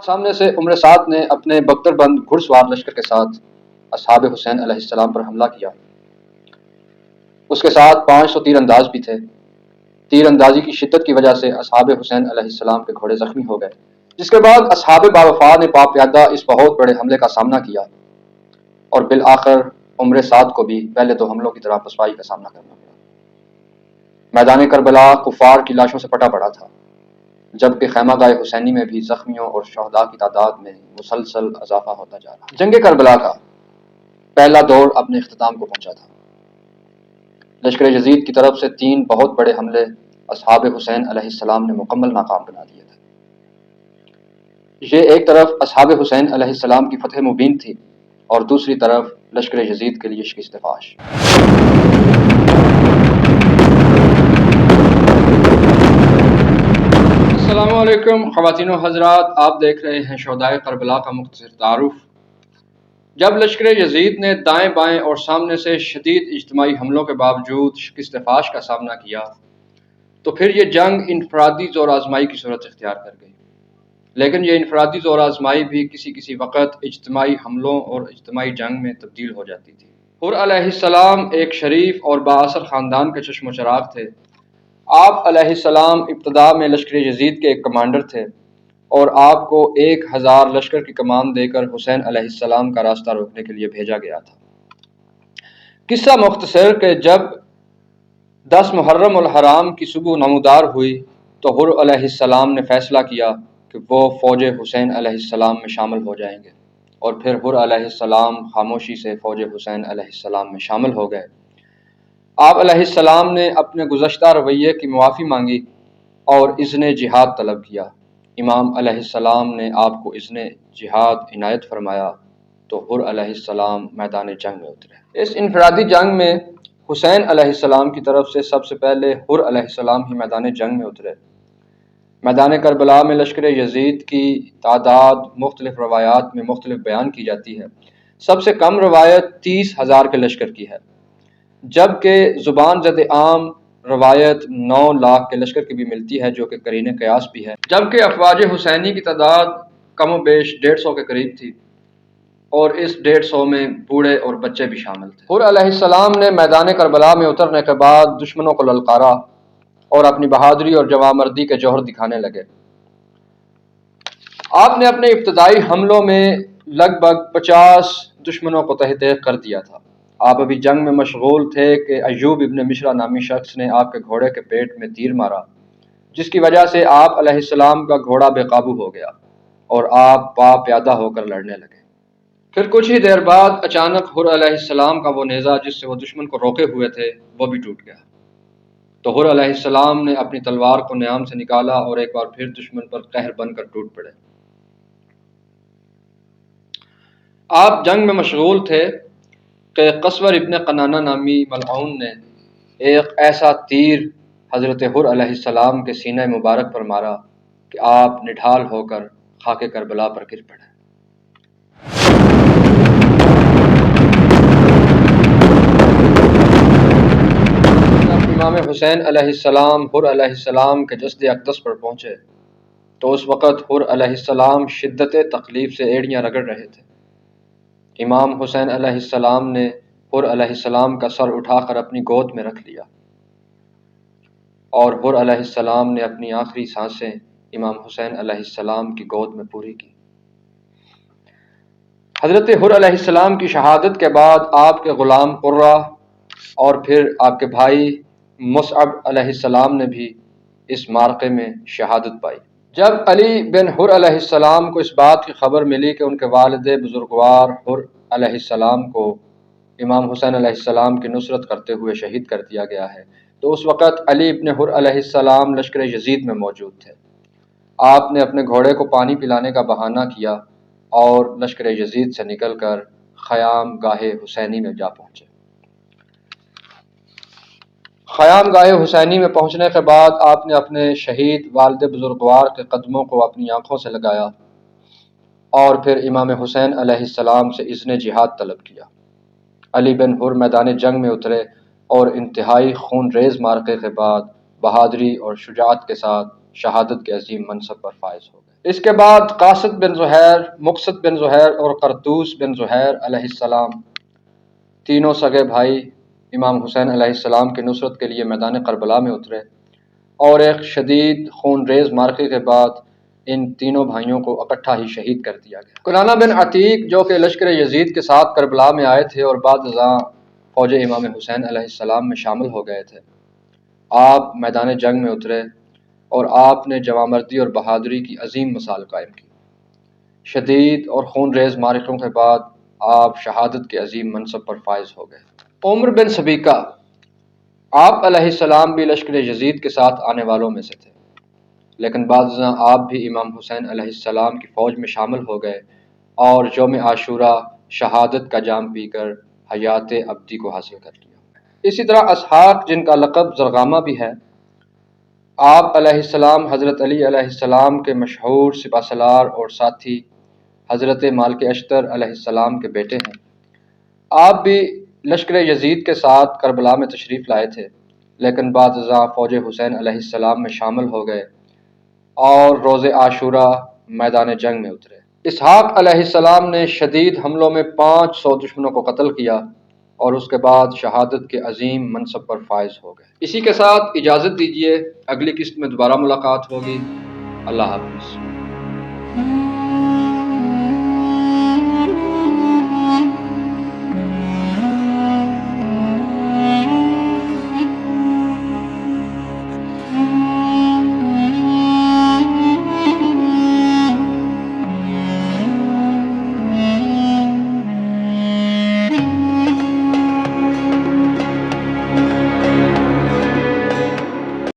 سامنے سے عمر سعد نے اپنے بختر بند گھڑ سوار لشکر کے ساتھ اصحاب حسین علیہ السلام پر حملہ کیا۔ اس کے ساتھ 500 تیر انداز بھی تھے۔ تیر اندازی کی شدت کی وجہ سے اصحاب حسین علیہ السلام کے گھوڑے زخمی ہو گئے، جس کے بعد اصحاب باوفا نے پیادہ اس بہت بڑے حملے کا سامنا کیا اور بالآخر عمر سعد کو بھی پہلے 2 حملوں کی طرح رسوائی کا سامنا کرنا پڑا۔ میدان کربلا کفار کی لاشوں سے پٹا پڑا تھا، جبکہ خیمہ گاہ حسینی میں بھی زخمیوں اور شہداء کی تعداد میں مسلسل اضافہ ہوتا جا رہا۔ جنگ کربلا کا پہلا دور اپنے اختتام کو پہنچا تھا۔ لشکر یزید کی طرف سے 3 بہت بڑے حملے اصحاب حسین علیہ السلام نے مکمل ناکام بنا دیے تھے۔ یہ ایک طرف اصحاب حسین علیہ السلام کی فتح مبین تھی اور دوسری طرف لشکر یزید کے لیے شکست فاش۔ السلام علیکم خواتین و حضرات، آپ دیکھ رہے ہیں شہدائے کربلا کا مختصر تعارف۔ جب لشکر یزید نے دائیں بائیں اور سامنے سے شدید اجتماعی حملوں کے باوجود شکست فاش کا سامنا کیا تو پھر یہ جنگ انفرادی زور آزمائی کی صورت اختیار کر گئی، لیکن یہ انفرادی زور آزمائی بھی کسی وقت اجتماعی حملوں اور اجتماعی جنگ میں تبدیل ہو جاتی تھی۔ حر علیہ السلام ایک شریف اور بااثر خاندان کے چشم و چراغ تھے۔ آپ علیہ السلام ابتدا میں لشکر یزید کے ایک کمانڈر تھے اور آپ کو 1000 لشکر کی کمان دے کر حسین علیہ السلام کا راستہ روکنے کے لیے بھیجا گیا تھا۔ قصہ مختصر کہ جب 10 محرم الحرام کی صبح نمودار ہوئی تو حر علیہ السلام نے فیصلہ کیا کہ وہ فوج حسین علیہ السلام میں شامل ہو جائیں گے، اور پھر حر علیہ السلام خاموشی سے فوج حسین علیہ السلام میں شامل ہو گئے۔ آپ علیہ السلام نے اپنے گزشتہ رویے کی معافی مانگی اور اذن جہاد طلب کیا۔ امام علیہ السلام نے آپ کو اذن جہاد عنایت فرمایا تو حر علیہ السلام میدان جنگ میں اترے۔ اس انفرادی جنگ میں حسین علیہ السلام کی طرف سے سب سے پہلے حر علیہ السلام ہی میدان جنگ میں اترے۔ میدان کربلا میں لشکر یزید کی تعداد مختلف روایات میں مختلف بیان کی جاتی ہے۔ سب سے کم روایت 30,000 کے لشکر کی ہے، جبکہ زبان زد عام روایت 9 لاکھ کے لشکر کی بھی ملتی ہے، جو کہ قرین قیاس بھی ہے، جبکہ افواج حسینی کی تعداد کم و بیش 150 کے قریب تھی اور اس 150 میں بوڑھے اور بچے بھی شامل تھے۔ حر علیہ السلام نے میدان کربلا میں اترنے کے بعد دشمنوں کو للکارا اور اپنی بہادری اور جوانمردی کے جوہر دکھانے لگے۔ آپ نے اپنے ابتدائی حملوں میں لگ بھگ 50 دشمنوں کو تہہ تیغ کر دیا تھا۔ آپ ابھی جنگ میں مشغول تھے کہ ایوب ابن مشرا نامی شخص نے آپ کے گھوڑے کے پیٹ میں تیر مارا، جس کی وجہ سے آپ علیہ السلام کا گھوڑا بے قابو ہو گیا اور آپ پیادہ ہو کر لڑنے لگے۔ پھر کچھ ہی دیر بعد اچانک حر علیہ السلام کا وہ نیزہ جس سے وہ دشمن کو روکے ہوئے تھے وہ بھی ٹوٹ گیا، تو حر علیہ السلام نے اپنی تلوار کو نیام سے نکالا اور ایک بار پھر دشمن پر قہر بن کر ٹوٹ پڑے۔ آپ جنگ میں مشغول تھے کہ قصور ابن قنانہ نامی ملعون نے ایک ایسا تیر حضرت حر علیہ السلام کے سینہ مبارک پر مارا کہ آپ نڈھال ہو کر خاک کربلا پر گر پڑے۔ امام حسین علیہ السلام حر علیہ السلام کے جسد اقدس پر پہنچے تو اس وقت حر علیہ السلام شدت تکلیف سے ایڑیاں رگڑ رہے تھے۔ امام حسین علیہ السلام نے حر علیہ السلام کا سر اٹھا کر اپنی گود میں رکھ لیا اور حر علیہ السلام نے اپنی آخری سانسیں امام حسین علیہ السلام کی گود میں پوری کی۔ حضرت حر علیہ السلام کی شہادت کے بعد آپ کے غلام قرہ اور پھر آپ کے بھائی مصعب علیہ السلام نے بھی اس معرکے میں شہادت پائی۔ جب علی بن حر علیہ السلام کو اس بات کی خبر ملی کہ ان کے والد بزرگوار حر علیہ السلام کو امام حسین علیہ السلام کی نصرت کرتے ہوئے شہید کر دیا گیا ہے تو اس وقت علی بن حر علیہ السلام لشکر یزید میں موجود تھے۔ آپ نے اپنے گھوڑے کو پانی پلانے کا بہانہ کیا اور لشکر یزید سے نکل کر خیام گاہ حسینی میں جا پہنچے۔ خیام گاہ حسینی میں پہنچنے کے بعد آپ نے اپنے شہید والد بزرگوار کے قدموں کو اپنی آنکھوں سے لگایا اور پھر امام حسین علیہ السلام سے اذن جہاد طلب کیا۔ علی بن حر میدان جنگ میں اترے اور انتہائی خون ریز معرکے کے بعد بہادری اور شجاعت کے ساتھ شہادت کے عظیم منصب پر فائز ہو گئے۔ اس کے بعد قاصد بن زہیر، مقصد بن زہیر اور قرطوس بن زہیر علیہ السلام تینوں سگے بھائی امام حسین علیہ السلام کی نصرت کے لیے میدان کربلا میں اترے، اور ایک شدید خون ریز معرکے کے بعد ان تینوں بھائیوں کو اکٹھا ہی شہید کر دیا گیا۔ کنانہ بن عتیق جو کہ لشکر یزید کے ساتھ کربلا میں آئے تھے اور بعد ازاں فوج امام حسین علیہ السلام میں شامل ہو گئے تھے، آپ میدان جنگ میں اترے اور آپ نے جوانمردی اور بہادری کی عظیم مثال قائم کی۔ شدید اور خون ریز معرکوں کے بعد آپ شہادت کے عظیم منصب پر فائز ہو گئے۔ عمر بن سبیکہ، آپ علیہ السلام بھی لشکر یزید کے ساتھ آنے والوں میں سے تھے، لیکن بعد ازاں آپ بھی امام حسین علیہ السلام کی فوج میں شامل ہو گئے اور یوم عاشورہ شہادت کا جام پی کر حیات ابدی کو حاصل کر لیا۔ اسی طرح اسحاق، جن کا لقب زرغامہ بھی ہے، آپ علیہ السلام حضرت علی علیہ السلام کے مشہور سپہ سالار اور ساتھی حضرت مالک اشتر علیہ السلام کے بیٹے ہیں۔ آپ بھی لشکر یزید کے ساتھ کربلا میں تشریف لائے تھے، لیکن بعد ازاں فوج حسین علیہ السلام میں شامل ہو گئے اور روز عاشورہ میدان جنگ میں اترے۔ اسحاق علیہ السلام نے شدید حملوں میں 500 دشمنوں کو قتل کیا اور اس کے بعد شہادت کے عظیم منصب پر فائز ہو گئے۔ اسی کے ساتھ اجازت دیجیے، اگلی قسط میں دوبارہ ملاقات ہوگی۔ اللہ حافظ۔